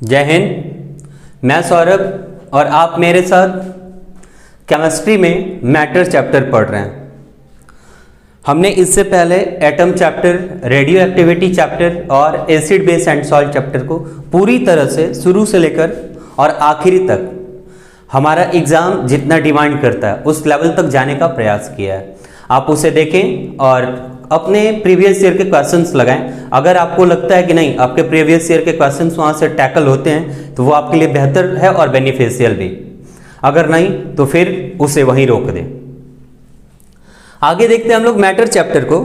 जय हिंद। मैं सौरभ और आप मेरे साथ केमिस्ट्री में मैटर चैप्टर पढ़ रहे हैं। हमने इससे पहले atom chapter, radioactivity chapter और acid base and salt chapter को पूरी तरह से शुरू से लेकर और आखिरी तक हमारा एग्ज़ाम जितना डिमांड करता है उस लेवल तक जाने का प्रयास किया है। आप उसे देखें और अपने प्रीवियस ईयर के क्वेश्चंस लगाएं। अगर आपको लगता है कि नहीं, आपके प्रीवियस ईयर के क्वेश्चंस वहाँ से टैकल होते हैं तो वो आपके लिए बेहतर है और बेनिफिशियल भी। अगर नहीं तो फिर उसे वहीं रोक दें। आगे देखते हैं हम लोग मैटर चैप्टर को।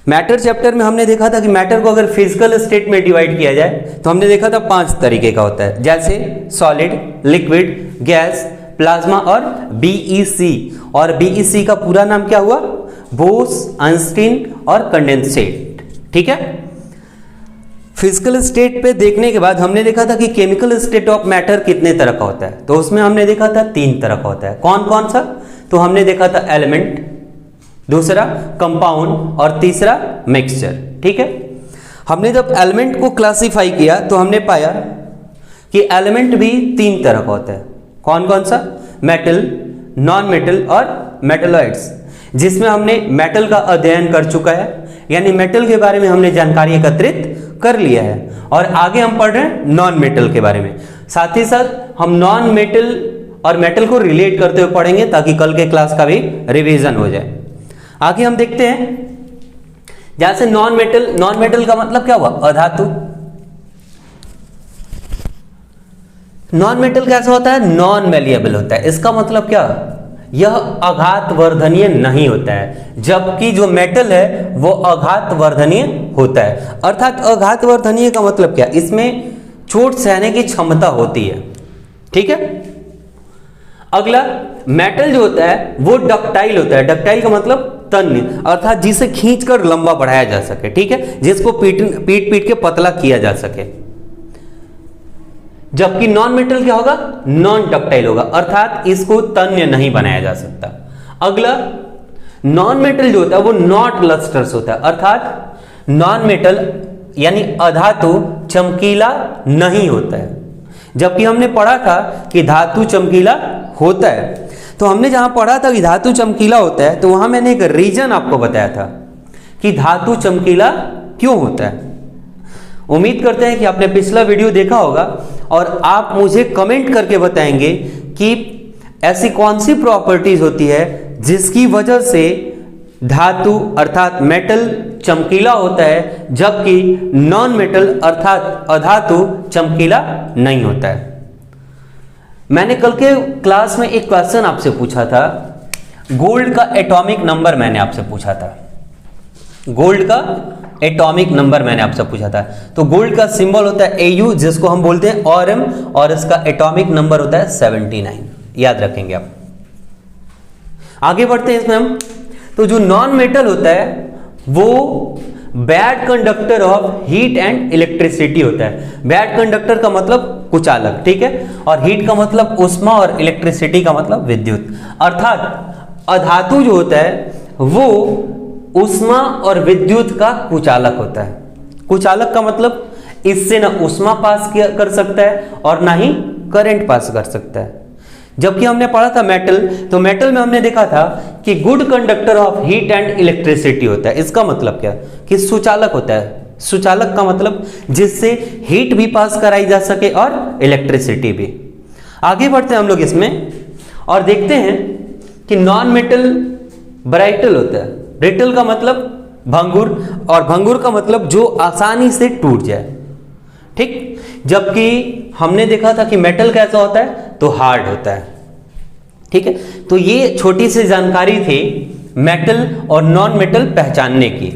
मैटर चैप्टर में हमने देखा था कि मैटर को अगर फिजिकल स्टेट में डिवाइड किया जाए तो हमने देखा था 5 तरीके का होता है, जैसे सॉलिड, लिक्विड, गैस, प्लाज्मा और बीईसी। और बीईसी का पूरा नाम क्या हुआ? बोस, आइंस्टीन और कंडेंसेट। ठीक है। फिजिकल स्टेट पे देखने के बाद हमने देखा था कि केमिकल स्टेट ऑफ मैटर कितने तरह का होता है, तो उसमें हमने देखा था 3 तरह का होता है। कौन कौन सा? तो हमने देखा था एलिमेंट, दूसरा कंपाउंड और तीसरा मिक्सचर। ठीक है। हमने जब एलिमेंट को क्लासिफाई किया तो हमने पाया कि एलिमेंट भी 3 तरह का होता है। कौन कौन सा? मेटल, नॉन मेटल और मेटलॉइड्स, जिसमें हमने मेटल का अध्ययन कर चुका है, यानी मेटल के बारे में हमने जानकारी एकत्रित कर लिया है। और आगे हम पढ़ रहे हैं नॉन मेटल के बारे में। साथ ही साथ हम नॉन मेटल और मेटल को रिलेट करते हुए पढ़ेंगे ताकि कल के क्लास का भी रिवीजन हो जाए। आगे हम देखते हैं, जैसे नॉन मेटल का मतलब क्या हुआ? अधातु। नॉन मेटल कैसा होता है? नॉन मैलिएबल होता है। इसका मतलब क्या? यह आघात वर्धनीय नहीं होता है, जबकि जो मेटल है वो आघात वर्धनीय होता है। अर्थात आघात वर्धनीय का मतलब क्या? इसमें चोट सहने की क्षमता होती है। ठीक है। अगला, मेटल जो होता है वो डक्टाइल होता है। डक्टाइल का मतलब तन्य, अर्थात जिसे खींचकर लंबा बढ़ाया जा सके। ठीक है। जिसको पीट के पतला किया जा सके। जबकि नॉन मेटल क्या होगा? नॉन डक्टाइल होगा, अर्थात इसको तन्य नहीं बनाया जा सकता। अगला, नॉन मेटल जो होता है वो नॉट लस्टर्स होता है, अर्थात नॉन मेटल यानी अधातु चमकीला नहीं होता है। जबकि हमने पढ़ा था कि धातु चमकीला होता है। तो हमने जहां पढ़ा था कि धातु चमकीला होता है तो वहां मैंने एक रीजन आपको बताया था कि धातु चमकीला क्यों होता है। उम्मीद करते हैं कि आपने पिछला वीडियो देखा होगा और आप मुझे कमेंट करके बताएंगे कि ऐसी कौन सी प्रॉपर्टीज होती है जिसकी वजह से धातु अर्थात मेटल चमकीला होता है, जबकि नॉन मेटल अर्थात अधातु चमकीला नहीं होता है। मैंने कल के क्लास में एक क्वेश्चन आपसे पूछा था, गोल्ड का एटॉमिक नंबर मैंने आपसे पूछा था। गोल्ड का एटॉमिक नंबर मैंने आपसे पूछा था। तो गोल्ड का सिंबल होता है AU, जिसको हम बोलते हैं ORM, और इसका एटॉमिक नंबर होता है 79। याद रखेंगे आप। आगे बढ़ते हैं इसमें हम। तो जो नॉन मेटल होता है वो bad conductor of heat and electricity होता है। बैड कंडक्टर का मतलब कुचालक। ठीक है। और हीट का मतलब उष्मा और इलेक्ट्रिसिटी का मतलब विद्युत। अर्थात अधातु जो होता है वो उष्मा और विद्युत का कुचालक होता है। कुचालक का मतलब इससे ना उष्मा पास कर सकता है और ना ही करंट पास कर सकता है। जबकि हमने पढ़ा था मेटल, तो मेटल में हमने देखा था कि good conductor of heat and electricity होता है। इसका मतलब क्या? कि सुचालक होता है। सुचालक का मतलब जिससे हीट भी पास कराई जा सके और इलेक्ट्रिसिटी भी। आगे बढ़ते हैं हम लोग इसमें और देखते हैं कि नॉन मेटल ब्राइटल होता है। ब्रिटल का मतलब भंगुर, और भंगुर का मतलब जो आसानी से टूट जाए। ठीक। जबकि हमने देखा था कि मेटल कैसा होता है? तो हार्ड होता है। ठीक है। तो ये छोटी सी जानकारी थी मेटल और नॉन मेटल पहचानने की।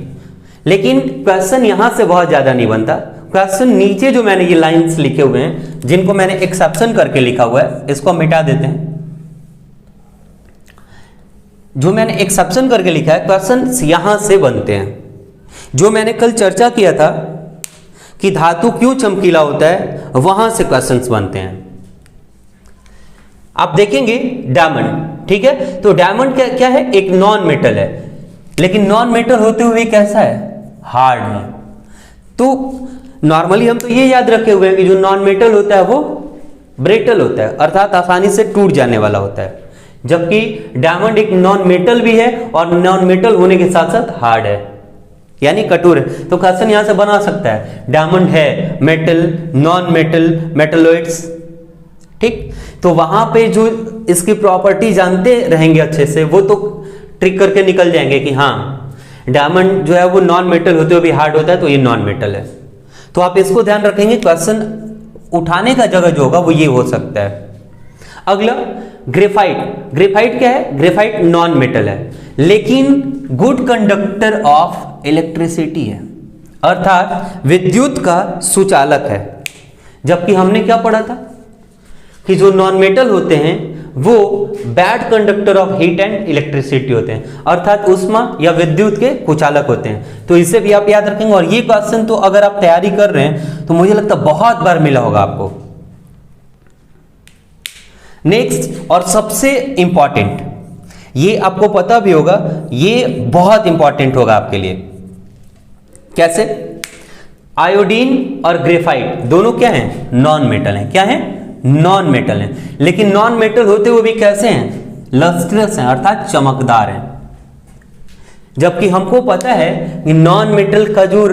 लेकिन क्वेश्चन यहां से बहुत ज्यादा नहीं बनता। क्वेश्चन नीचे जो मैंने ये लाइंस लिखे हुए हैं, जिनको मैंने एक्सेप्शन करके लिखा हुआ है, इसको हम मिटा देते हैं। जो मैंने एक्सेप्शन करके लिखा है, क्वेश्चन यहां से बनते हैं। जो मैंने कल चर्चा किया था कि धातु क्यों चमकीला होता है, वहां से क्वेश्चंस बनते हैं। आप देखेंगे डायमंड। ठीक है। तो डायमंड क्या है? एक नॉन मेटल है, लेकिन नॉन मेटल होते हुए कैसा है? हार्ड है। तो नॉर्मली हम तो ये याद रखे हुए हैं कि जो नॉन मेटल होता है वो ब्रेटल होता है, अर्थात आसानी से टूट जाने वाला होता है, जबकि डायमंड एक नॉन मेटल भी है और नॉन मेटल होने के साथ साथ हार्ड है, यानी कठोर है। तो क्वेश्चन यहां से बना सकता है डायमंड है मेटल, नॉन मेटल, मेटलॉइड्स, ठीक। तो वहां पे जो इसकी प्रॉपर्टी जानते रहेंगे अच्छे से, वो तो ट्रिक करके निकल जाएंगे कि हाँ डायमंड जो है वो नॉन मेटल होते हुए भी हार्ड होता है, तो ये नॉन मेटल है। तो आप इसको ध्यान रखेंगे, क्वेश्चन उठाने का जगह जो होगा वो ये हो सकता है। अगला ग्रेफाइट। ग्रेफाइट क्या है? ग्रेफाइट नॉन मेटल है लेकिन गुड कंडक्टर ऑफ इलेक्ट्रिसिटी है, अर्थात विद्युत का सुचालक है। जबकि हमने क्या पढ़ा था कि जो नॉन मेटल होते हैं वो bad conductor of heat and electricity होते हैं, अर्थात उष्मा या विद्युत के कुचालक होते हैं। तो इसे भी आप याद रखेंगे। और ये क्वेश्चन तो अगर आप तैयारी कर रहे हैं तो मुझे लगता है बहुत बार मिला होगा आपको। नेक्स्ट और सबसे इंपॉर्टेंट, ये आपको पता भी होगा, ये बहुत इंपॉर्टेंट होगा आपके लिए। कैसे? आयोडीन और ग्रेफाइट दोनों क्या हैं? नॉन मेटल हैं। क्या हैं? नॉन मेटल हैं। लेकिन नॉन मेटल होते हुए भी कैसे हैं? लस्ट्रस हैं, अर्थात चमकदार हैं। जबकि हमको पता है कि नॉन मेटल का जो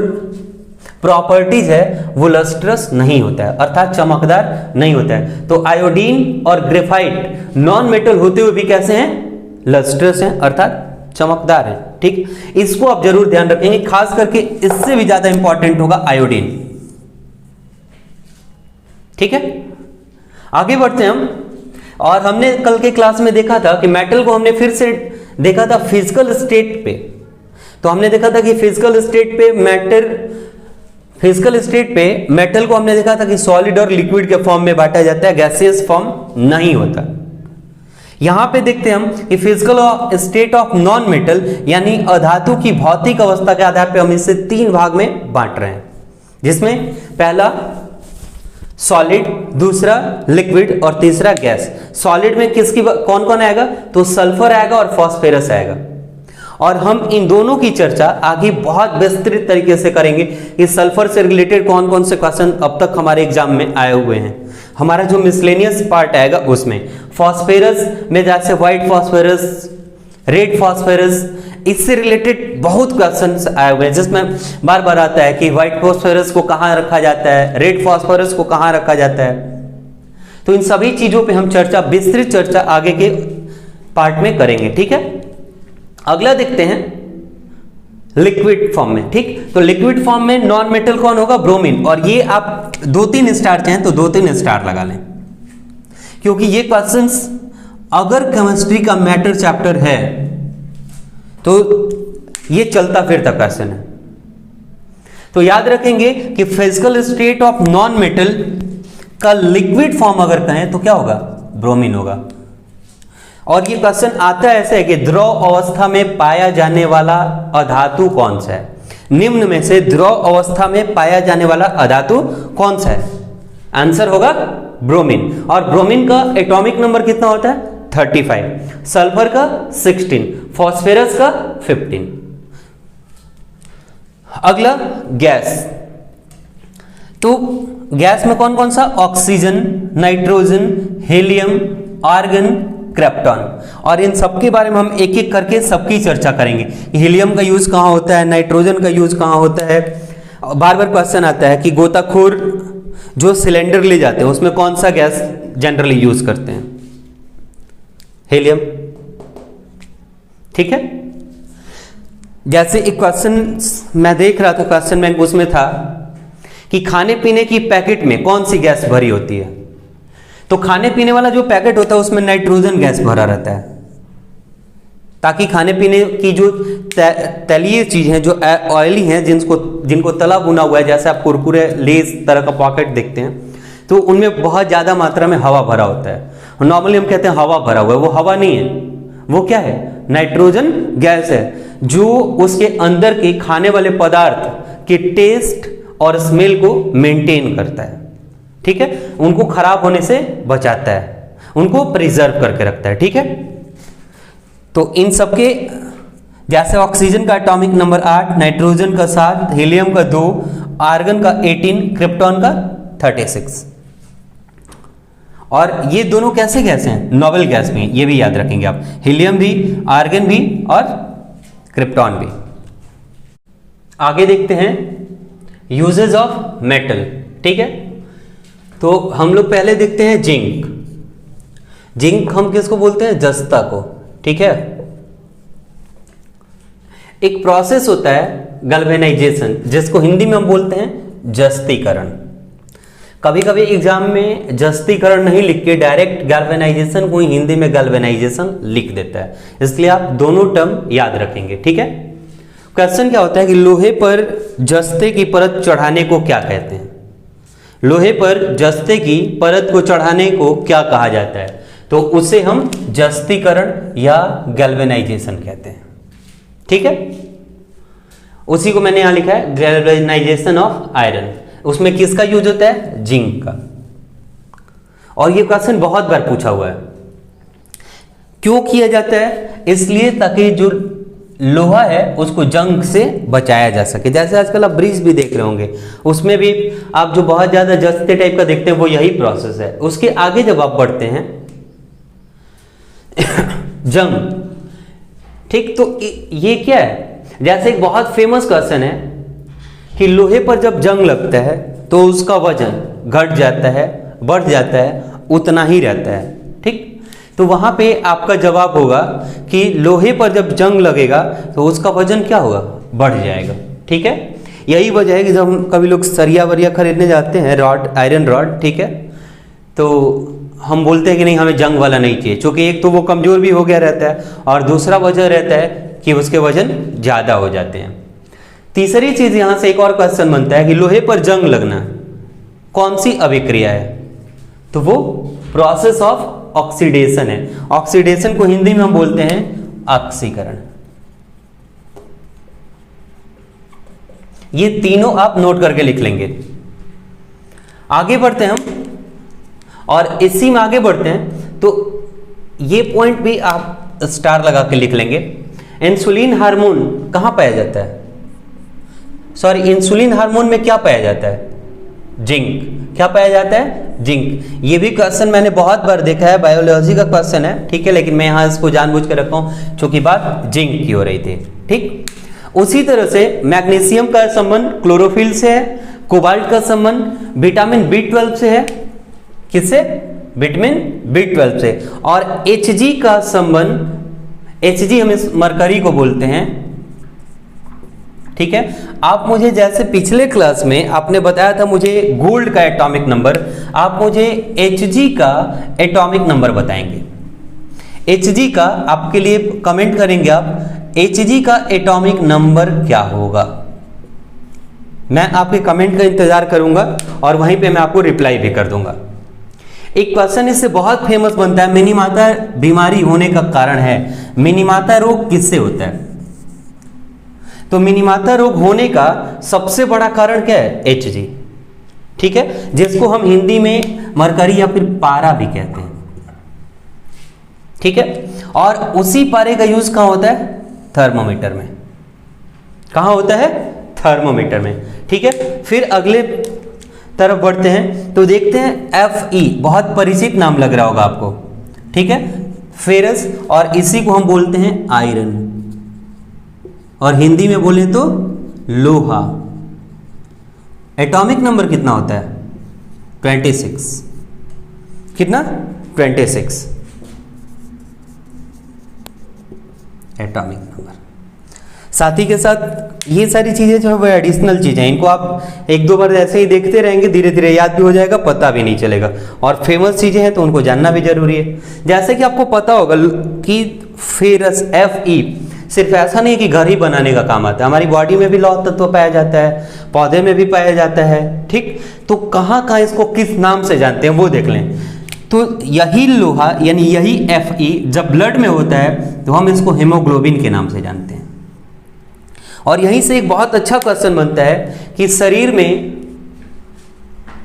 प्रॉपर्टीज है वो लस्ट्रस नहीं होता है, अर्थात चमकदार नहीं होता है। तो आयोडीन और ग्रेफाइट नॉन मेटल होते हुए भी कैसे हैं? लस्ट्रस हैं, अर्थात चमकदार हैं। ठीक, इसको आप जरूर ध्यान रखेंगे। खास करके इससे भी ज्यादा इंपॉर्टेंट होगा आयोडीन। ठीक है, आगे बढ़ते हैं हम। और हमने कल के क्लास में देखा था कि मेटल को हमने फिर से देखा था फिजिकल स्टेट पे। तो हमने देखा था कि फिजिकल स्टेट पे मेटल को हमने देखा था कि सॉलिड और लिक्विड के फॉर्म में बांटा जाता है, गैसियस फॉर्म नहीं होता। यहां पे देखते हैं हम कि physical state of non metal यानी अधातु की भौतिक अवस्था के आधार पे हम इसे 3 भाग में बांट रहे हैं, जिसमें पहला सॉलिड, दूसरा लिक्विड और तीसरा गैस। सॉलिड में किसकी कौन कौन आएगा? तो सल्फर आएगा और फास्फोरस आएगा। और हम इन दोनों की चर्चा आगे बहुत विस्तृत तरीके से करेंगे कि सल्फर से रिलेटेड कौन कौन से क्वेश्चन अब तक हमारे एग्जाम में आए हुए हैं। हमारा जो मिसलेनियस पार्ट आएगा उसमें फास्फोरस में जैसे व्हाइट फास्फोरस, रेड फास्फोरस, इससे रिलेटेड बहुत क्वेश्चंस आए हुए हैं, जिसमें बार बार आता है कि व्हाइट फास्फोरस को कहां रखा जाता है, रेड फास्फोरस को कहां रखा जाता है। तो इन सभी चीजों पे हम चर्चा, विस्तृत चर्चा आगे के पार्ट में करेंगे। ठीक है, अगला देखते हैं लिक्विड फॉर्म में। ठीक, तो लिक्विड फॉर्म में नॉन मेटल कौन होगा? ब्रोमीन। और ये आप 2-3 स्टार चाहें तो 2-3 स्टार लगा लें, क्योंकि ये क्वेश्चंस अगर केमिस्ट्री का मैटर चैप्टर है तो ये चलता फिरता क्वेश्चन है। तो याद रखेंगे कि physical state of non metal का लिक्विड फॉर्म अगर कहें तो क्या होगा? ब्रोमीन होगा। और ये क्वेश्चन आता है ऐसे कि द्रव अवस्था में पाया जाने वाला अधातु कौन सा है? निम्न में से द्रव अवस्था में पाया जाने वाला अधातु कौन सा है? आंसर होगा ब्रोमीन। और ब्रोमीन का एटॉमिक नंबर कितना होता है? 35, सल्फर का 16, फास्फोरस का 15। अगला गैस। तो गैस में कौन कौन सा? Oxygen, nitrogen, helium, argon, krypton. और इन सबके बारे में हम एक एक करके सबकी चर्चा करेंगे। हीलियम का यूज कहां होता है, नाइट्रोजन का यूज कहां होता है। बार बार क्वेश्चन आता है कि गोताखोर जो सिलेंडर ले जाते हैं उसमें कौन सा गैस जनरली यूज करते हैं? हीलियम। ठीक है, जैसे एक क्वेश्चन मैं देख रहा था, क्वेश्चन बैंक उसमें था कि खाने पीने की पैकेट में कौन सी गैस भरी होती है? तो खाने पीने वाला जो पैकेट होता है उसमें नाइट्रोजन गैस भरा रहता है, ताकि खाने पीने की जो तैलीय चीज हैं, जो ऑयली हैं, जिनको तला भुना हुआ है, जैसे आप कुरकुरे, लेस तरह का पॉकेट देखते हैं, तो उनमें बहुत ज्यादा मात्रा में हवा भरा होता है। नॉर्मली हम कहते हैं हवा भरा हुआ है, वो हवा नहीं है, वो क्या है? नाइट्रोजन गैस है, जो उसके अंदर के खाने वाले पदार्थ के टेस्ट और स्मेल को मेंटेन करता है। ठीक है, उनको खराब होने से बचाता है, उनको प्रिजर्व करके रखता है। ठीक है, तो इन सबके जैसे ऑक्सीजन का एटॉमिक नंबर 8, नाइट्रोजन का 7, हीलियम का 2, आर्गन का 18, क्रिप्टॉन का 36। और ये दोनों कैसे गैस हैं? नोबल गैस में, ये भी याद रखेंगे आप, हीलियम भी, आर्गन भी और क्रिप्टॉन भी। आगे देखते हैं यूजेस ऑफ मेटल। ठीक है, तो हम लोग पहले देखते हैं जिंक। जिंक हम किसको बोलते हैं? जस्ता को। ठीक है, एक प्रोसेस होता है गैल्वेनाइजेशन, जिसको हिंदी में हम बोलते हैं जस्तीकरण। कभी कभी एग्जाम में जस्तीकरण नहीं लिख के डायरेक्ट गैल्वेनाइजेशन को ही हिंदी में गैल्वेनाइजेशन लिख देता है, इसलिए आप दोनों टर्म याद रखेंगे। ठीक है, क्वेश्चन क्या होता है कि लोहे पर जस्ते की परत चढ़ाने को क्या कहते हैं? लोहे पर जस्ते की परत को चढ़ाने को क्या कहा जाता है? तो उसे हम जस्तीकरण या गैल्वेनाइजेशन कहते हैं। ठीक है, उसी को मैंने यहां लिखा है गैल्वेनाइजेशन ऑफ आयरन। उसमें किसका यूज होता है? जिंक का। और ये क्वेश्चन बहुत बार पूछा हुआ है। क्यों किया जाता है? इसलिए ताकि जो लोहा है उसको जंग से बचाया जा सके। जैसे आजकल आप ब्रिज भी देख रहे होंगे, उसमें भी आप जो बहुत ज्यादा जस्ते टाइप का देखते हैं वो यही प्रोसेस है। उसके आगे जब आप बढ़ते हैं जंग, ठीक, तो ये क्या है? जैसे एक बहुत फेमस क्वेश्चन है कि लोहे पर जब जंग लगता है तो उसका वजन घट जाता है, बढ़ जाता है, उतना ही रहता है। ठीक, तो वहां पे आपका जवाब होगा कि लोहे पर जब जंग लगेगा तो उसका वजन क्या होगा? बढ़ जाएगा। ठीक है, यही वजह है कि जब हम कभी लोग सरिया वरिया खरीदने जाते हैं, रॉड, आयरन रॉड, ठीक है, तो हम बोलते हैं कि नहीं हमें जंग वाला नहीं चाहिए, क्योंकि एक तो वो कमजोर भी हो गया रहता है और दूसरा वजह रहता है कि उसके वजन ज्यादा हो जाते हैं। तीसरी चीज यहां से एक और क्वेश्चन बनता है कि लोहे पर जंग लगना कौन सी अभिक्रिया है? तो वो प्रोसेस ऑफ ऑक्सीडेशन है। ऑक्सीडेशन को हिंदी में हम बोलते हैं ऑक्सीकरण। ये तीनों आप नोट करके लिख लेंगे। आगे बढ़ते हैं हम, और इसी में आगे बढ़ते हैं तो ये पॉइंट भी आप स्टार लगा के लिख लेंगे। इंसुलिन हार्मोन कहां पाया जाता है? सॉरी, इंसुलिन हार्मोन में क्या पाया जाता है? जिंक। क्या पाया जाता है? जिंक। ये भी क्वेश्चन मैंने बहुत बार देखा है, बायोलॉजी का क्वेश्चन है, ठीक है, लेकिन मैं यहां इसको जानबूझ कर रखा हूं क्योंकि बात जिंक की हो रही थी। ठीक, उसी तरह से मैग्नीशियम का संबंध क्लोरोफिल से है, कोबाल्ट का संबंध विटामिन B12 से है। किससे? विटामिन B12 से। और Hg का संबंध, Hg हम इस मरकरी को बोलते हैं। ठीक है, आप मुझे जैसे पिछले क्लास में आपने बताया था मुझे गोल्ड का एटॉमिक नंबर, आप मुझे Hg का एटॉमिक नंबर बताएंगे। Hg का आपके लिए कमेंट करेंगे आप, Hg का एटॉमिक नंबर क्या होगा? मैं आपके कमेंट का इंतजार करूंगा और वहीं पे मैं आपको रिप्लाई भी कर दूंगा। एक क्वेश्चन इससे बहुत फेमस बनता है, मिनीमाता बीमारी होने का कारण है। मिनीमाता रोग किससे होता है? तो मिनीमाता रोग होने का सबसे बड़ा कारण क्या है? Hg। ठीक है, जिसको हम हिंदी में मरकरी या फिर पारा भी कहते हैं। ठीक है, और उसी पारे का यूज कहां होता है? थर्मोमीटर में। कहां होता है? थर्मोमीटर में। ठीक है, फिर अगले तरफ बढ़ते हैं तो देखते हैं Fe, बहुत परिचित नाम लग रहा होगा आपको। ठीक है, फेरस, और इसी को हम बोलते हैं आयरन, और हिंदी में बोले तो लोहा। एटॉमिक नंबर कितना होता है? 26। कितना? 26 एटॉमिक नंबर। साथ ही के साथ ये सारी चीजें जो है वो एडिशनल चीजें हैं, इनको आप एक दो बार ऐसे ही देखते रहेंगे, धीरे धीरे याद भी हो जाएगा, पता भी नहीं चलेगा। और फेमस चीजें हैं तो उनको जानना भी जरूरी है। जैसे कि आपको पता होगा कि फेरस Fe सिर्फ ऐसा नहीं कि घर ही बनाने का काम आता है, हमारी बॉडी में भी लौह तत्व पाया जाता है, पौधे में भी पाया जाता है। ठीक, तो कहाँ कहाँ इसको किस नाम से जानते हैं वो देख लें। तो यही लोहा यानी यही Fe जब ब्लड में होता है तो हम इसको हीमोग्लोबिन के नाम से जानते हैं। और यहीं से एक बहुत अच्छा क्वेश्चन बनता है कि शरीर में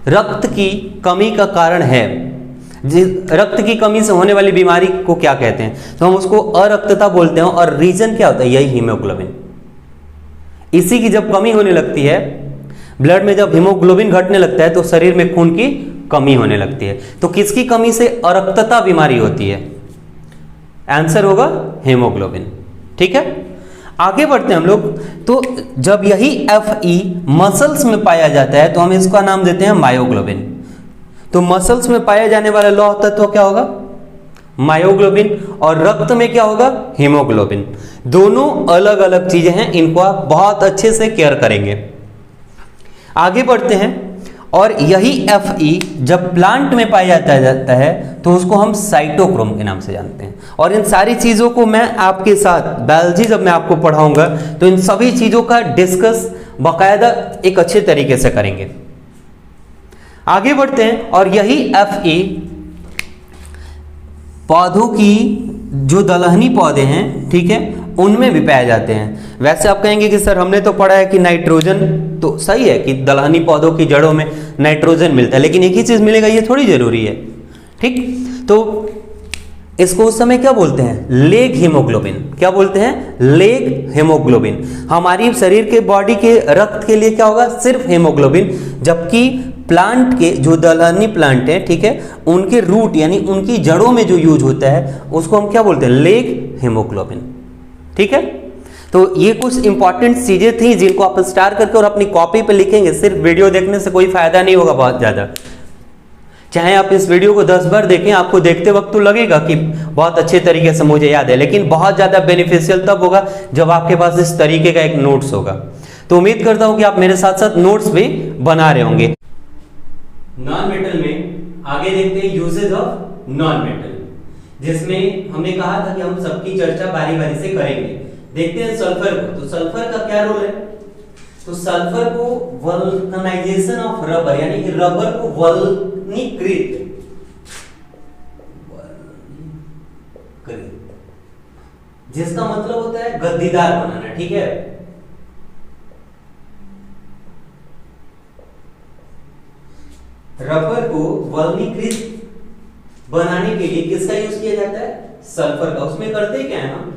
रक्त की कमी का कारण है, रक्त की कमी से होने वाली बीमारी को क्या कहते हैं? तो हम उसको अरक्तता बोलते हैं, और रीजन क्या होता है? यही हीमोग्लोबिन। इसी की जब कमी होने लगती है ब्लड में जब हीमोग्लोबिन घटने लगता है तो शरीर में खून की कमी होने लगती है। तो किसकी कमी से अरक्तता बीमारी होती है? आंसर होगा हीमोग्लोबिन। ठीक है, आगे बढ़ते हैं हम लोग। तो जब यही Fe मसल्स में पाया जाता है तो हम इसका नाम देते हैं मायोग्लोबिन। तो मसल्स में पाया जाने वाला लौह तत्व क्या होगा? मायोग्लोबिन। और रक्त में क्या होगा? हीमोग्लोबिन। दोनों अलग अलग चीजें हैं, इनको आप बहुत अच्छे से केयर करेंगे। आगे बढ़ते हैं। और यही Fe जब प्लांट में पाया जाता है तो उसको हम साइटोक्रोम के नाम से जानते हैं। और इन सारी चीज़ों को मैं आपके साथ बायोलॉजी जब मैं आपको पढ़ाऊंगा तो इन सभी चीज़ों का डिस्कस बाकायदा एक अच्छे तरीके से करेंगे। आगे बढ़ते हैं। और यही Fe पौधों की जो दलहनी पौधे हैं, ठीक है, उनमें भी पाए जाते हैं। वैसे आप कहेंगे कि सर हमने तो पढ़ा है कि नाइट्रोजन, तो सही है कि दलहनी पौधों की जड़ों में नाइट्रोजन मिलता है, लेकिन एक ही चीज मिलेगा ये थोड़ी जरूरी है। ठीक, तो इसको उस समय क्या बोलते हैं? Leg haemoglobin. क्या बोलते हैं? Leg haemoglobin. हमारी शरीर के बॉडी के रक्त के लिए क्या होगा? सिर्फ हीमोग्लोबिन। जबकि प्लांट के जो दलहनी प्लांट है, ठीक है, उनके रूट यानी उनकी जड़ों में जो यूज होता है उसको हम क्या बोलते हैं? Leg haemoglobin. ठीक है, तो ये कुछ इंपॉर्टेंट चीजें थी जिनको आप स्टार करके और अपनी कॉपी पे लिखेंगे। सिर्फ वीडियो देखने से कोई फायदा नहीं होगा बहुत ज्यादा। चाहे आप इस वीडियो को 10 बार देखें, आपको देखते वक्त तो लगेगा कि बहुत अच्छे तरीके से मुझे याद है, लेकिन बहुत ज्यादा बेनिफिशियल तब होगा जब आपके पास इस तरीके का एक नोट्स होगा। तो उम्मीद करता हूं कि आप मेरे साथ साथ नोट्स भी बना रहे होंगे। नॉन मेटल में आगे देखते हैं यूजेज ऑफ नॉन मेटल, जिसमें हमने कहा था कि हम सबकी चर्चा बारी बारी से करेंगे। देखते हैं सल्फर को। तो सल्फर का क्या रोल है? तो सल्फर को वल्कनाइजेशन ऑफ रबर, यानी कि रबर को वल्कनीकृत, जिसका मतलब होता है गद्दीदार बनाना। ठीक है, रबर को वल्कनीकृत बनाने के लिए किसका यूज किया जाता है? सल्फर का। उसमें करते क्या है हम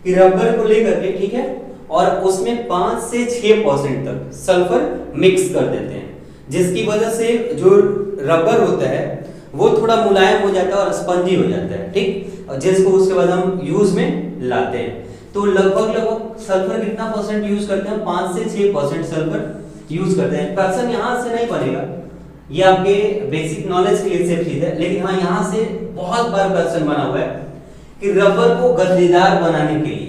कि रबर को लेकर के, ठीक है, और उसमें 5 से 6% तक सल्फर मिक्स कर देते हैं, जिसकी वजह से जो रबर होता है वो थोड़ा मुलायम हो जाता है और स्पंजी हो जाता है। ठीक, और जिसको उसके बाद हम यूज में लाते हैं। तो लगभग सल्फर कितना परसेंट यूज करते हैं? 5 से 6% सल्फर यूज करते हैं। क्वेश्चन यहां से नहीं बनेगा, ये आपके बेसिक नॉलेज के लिए सिर्फ चीज है, लेकिन हाँ यहां से बहुत बार क्वेश्चन बना हुआ है कि रबर को गद्दीदार बनाने के लिए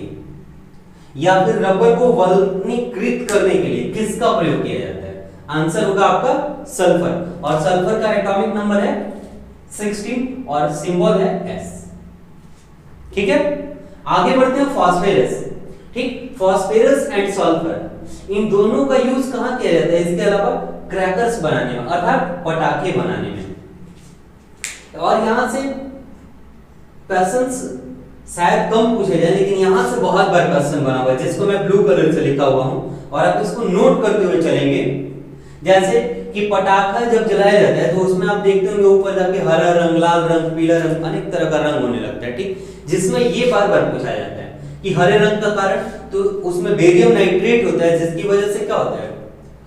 या फिर रबर को वल्कनीकृत करने के लिए किसका प्रयोग किया जाता है? आंसर होगा आपका सल्फर। और सल्फर का एटॉमिक नंबर है 16 और सिंबल है S। ठीक है, आगे बढ़ते हैं फास्फोरस। ठीक, फास्फोरस एंड सल्फर, इन दोनों का यूज कहां किया जाता है? इसके अलावा क्रैकर्स बनाने में, अर्थात पटाखे बनाने में। और यहां से क्वेश्चंस शायद कम पूछे जाए, लेकिन यहां से बहुत बार क्वेश्चन बना हुआ है, जिसको मैं ब्लू कलर से लिखा हुआ हूं और आप इसको नोट करते हुए चलेंगे। जैसे कि पटाखा जब जलाया जाता है तो उसमें आप देखते होंगे ऊपर जाके हरा रंग, लाल रंग, पीला रंग, अनेक तरह का रंग होने लगता है। ठीक, जिसमें ये बार बार पूछा जाता है कि हरे रंग का कारण, तो उसमें बेरियम नाइट्रेट होता है, जिसकी वजह से क्या होता है?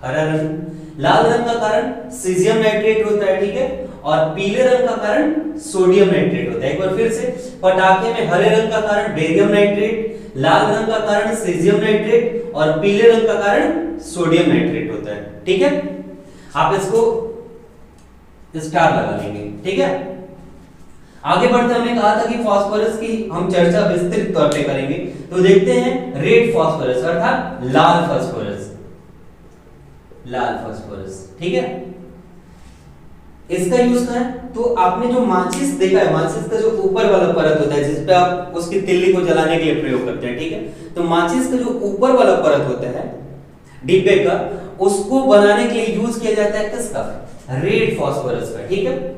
हरा रंग। लाल रंग का कारण सीजियम नाइट्रेट होता है। ठीक है, और पीले रंग का कारण सोडियम नाइट्रेट होता है। एक बार फिर से, पटाखे में हरे रंग का कारण बेरियम नाइट्रेट, लाल रंग का कारण सीजियम नाइट्रेट और पीले रंग का कारण सोडियम नाइट्रेट होता है। ठीक है, आप इसको स्टार लगा लेंगे। ठीक है, आगे बढ़ते हमने कहा था कि फास्फोरस की हम चर्चा विस्तृत तौर पे करेंगे। तो देखते हैं रेड फास्फोरस अर्थात लाल फास्फोरस। लाल फास्फोरस, ठीक है, इसका यूज कहाँ है? तो आपने जो माचिस देखा है, माचिस का जो ऊपर वाला परत होता है जिसपे आप उसकी तिल्ली को जलाने के लिए प्रयोग करते हैं। ठीक है, तो माचिस का जो ऊपर वाला परत होता है डिब्बे का, उसको बनाने के लिए यूज किया जाता है किसका? रेड फास्फोरस का। ठीक है,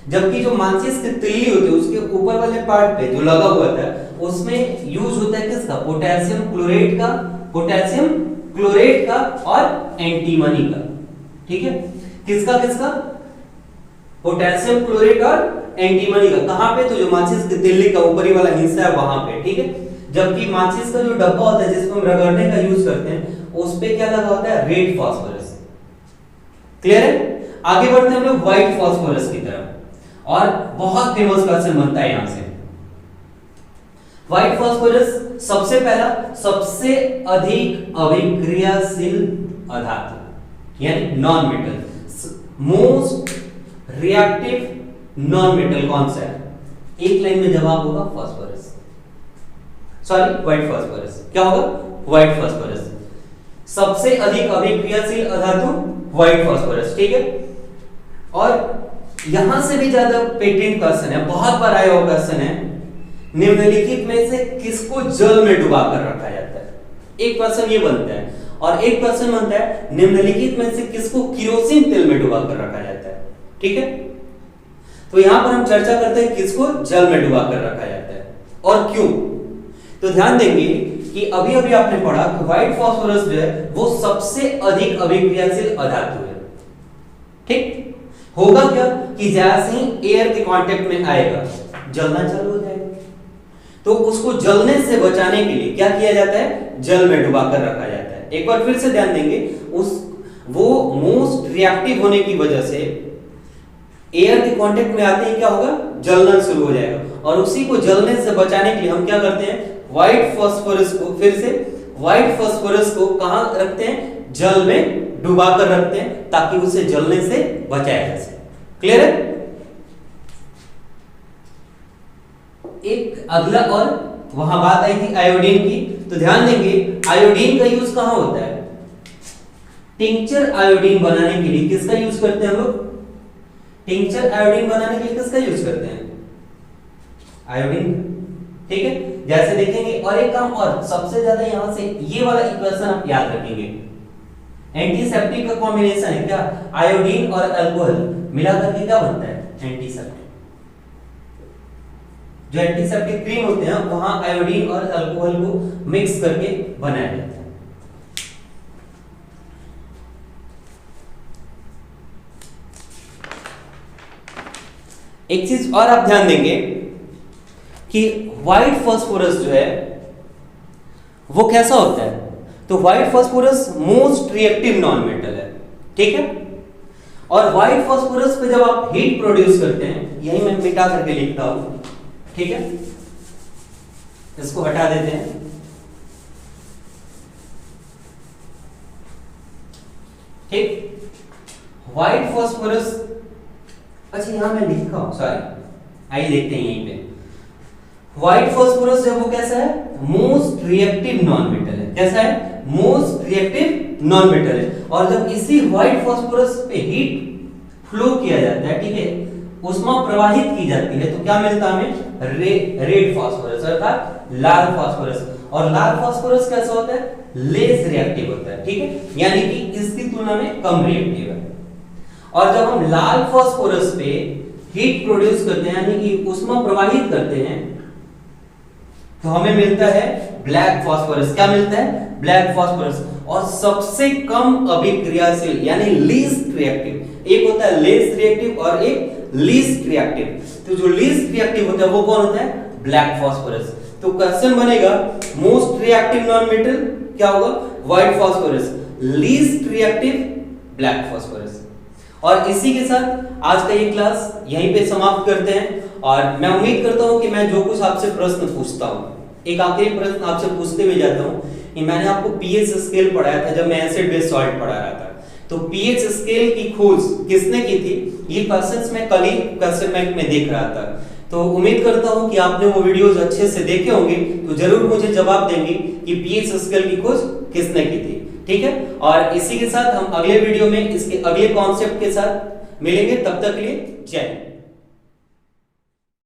जबकि जो माचिस की तिल्ली होती है उसके ऊपर वाले पार्ट पे जो लगा हुआ था उसमें यूज होता है किसका? पोटेशियम क्लोरेट का, पोटेशियम क्लोरेट का और एंटीमनी का। ठीक है, किसका किसका? पोटेशियम क्लोरेट और एंटीमनी का। कहां पे? तो जो माचिस की तिल्ली का ऊपरी वाला हिस्सा है वहां पे। ठीक है, जबकि माचिस का जो डब्बा होता है जिसको हम रगड़ने का यूज करते हैं उस पे क्या लगा होता है? Red phosphorus. क्लियर है? आगे बढ़ते हैं हम लोग व्हाइट फास्फोरस की तरफ, और बहुत फेमस क्वेश्चन बनता है यहां से। व्हाइट फास्फोरस सबसे पहला, सबसे अधिक अभिक्रियाशील अधातु यानी non metal, most reactive non metal कौन सा है? एक लाइन में जवाब होगा फास्फोरस, सॉरी व्हाइट फास्फोरस। क्या होगा? White phosphorus. सबसे अधिक अभिक्रियाशील अधातु व्हाइट फास्फोरस, ठीक है। और यहां से भी ज्यादा पेटेंट क्वेश्चन है, बहुत बार आया हुआ क्वेश्चन है, निम्नलिखित में से किसको जल में डुबा कर रखा जाता है? एक क्वेश्चन ये बनता है, और एक क्वेश्चन बनता है निम्नलिखित में से किसको केरोसिन तेल में डुबा कर रखा जाता है, ठीक है। तो यहां पर हम चर्चा करते हैं किसको जल में डुबा कर रखा जाता है और क्यों। तो ध्यान देंगे कि अभी अभी आपने पढ़ा कि व्हाइट फास्फोरस जो है वो सबसे अधिक अभिक्रियाशील अधातु है, ठीक। होगा क्या कि जैसे ही एयर के कांटेक्ट में आएगा जलना चालू हो जाएगा, तो उसको जलने से बचाने के लिए क्या किया जाता है? जल में डुबा कर रखा जाता है। एक बार फिर से ध्यान देंगे, वो मोस्ट रिएक्टिव होने की वजह से एयर के कांटेक्ट में आते ही क्या होगा? जलना शुरू हो जाएगा, और उसी को जलने से बचाने के लिए हम क्या करते हैं? व्हाइट फास्फोरस को, फिर से व्हाइट फास्फोरस को कहां रखते हैं? जल में डुबा कर रखते हैं ताकि उसे जलने से बचाया जा सके। क्लियर है? एक अगला, और वहां बात आई थी आयोडीन की, तो ध्यान देंगे आयोडीन का यूज कहां होता है? टिंचर आयोडीन बनाने के लिए किसका यूज करते हैं हम लोग? टिंचर आयोडीन बनाने के लिए किसका यूज करते हैं? आयोडीन, ठीक है। जैसे देखेंगे, और एक काम और, सबसे ज्यादा यहां से ये वाला इक्वेशन आप याद रखेंगे, एंटीसेप्टिक का कॉम्बिनेशन है क्या? आयोडीन और अल्कोहल मिलाकर के क्या बनता है? एंटीसेप्टिक। जो एंटीसेप्टिक क्रीम होते हैं वहां आयोडीन और अल्कोहल को मिक्स करके बनाया जाता है। एक चीज और आप ध्यान देंगे कि व्हाइट फास्फोरस जो है वो कैसा होता है? तो white phosphorus most reactive non metal है, ठीक है। और व्हाइट फास्फोरस पे जब आप हीट प्रोड्यूस करते हैं, यही मैं मिटा करके लिखता हूं, ठीक है, इसको हटा देते हैं, ठीक। व्हाइट फास्फोरस, अच्छा यहां मैं लिखा हूं, सॉरी, आइए देखते हैं यहीं पे। व्हाइट फास्फोरस जो वो कैसा है? मोस्ट रिएक्टिव नॉन मेटल है। कैसा है? मोस्ट रिएक्टिव नॉन मेटल है। और जब इसी व्हाइट फास्फोरस पे हीट फ्लो किया जाता है, ठीक है, उष्मा प्रवाहित की जाती है, तो क्या मिलता है हमें? रेड फास्फोरस अर्थात लाल फास्फोरस। और लाल फास्फोरस कैसा होता है? लेस रिएक्टिव होता है, ठीक है, यानी कि इसकी तुलना में कम रिएक्टिव है। और जब हम लाल फास्फोरस पे हीट प्रोड्यूस करते हैं, यानी कि उष्मा प्रवाहित करते हैं, तो हमें मिलता है ब्लैक फास्फोरस। क्या मिलता है? Black phosphorus. और सबसे कम अभिक्रियाशील यानी लीस्ट रिएक्टिव, एक होता है लेस रिएक्टिव और एक लीस्ट रिएक्टिव। तो जो लीस्ट रिएक्टिव होता है वो कौन होता है? Black phosphorus. तो क्वेश्चन बनेगा मोस्ट रिएक्टिव नॉन मेटल क्या होगा? White phosphorus. Least reactive black phosphorus. और इसी के साथ आज का ये क्लास यहीं पे समाप्त करते हैं। और मैं उम्मीद करता हूं कि मैं जो कुछ आपसे प्रश्न पूछता हूं, एक आखिरी प्रश्न आपसे पूछते हुए जाता हूं कि मैंने आपको पीएच स्केल पढ़ाया था जब मैं एसिड बेस सॉल्ट पढ़ा रहा था, तो पीएच स्केल की खोज किसने की थी? ये क्वेश्चंस मैं कल ही क्वेश्चन बैंक में देख रहा था। तो उम्मीद करता हूं कि आपने वो वीडियोस अच्छे से देखे होंगे, तो जरूर मुझे जवाब देंगे कि पीएच स्केल की खोज किसने की थी, ठीक है। और इसी के साथ हम अगले वीडियो में इसके अगले कॉन्सेप्ट के साथ मिलेंगे। तब तक के लिए जय हिंद।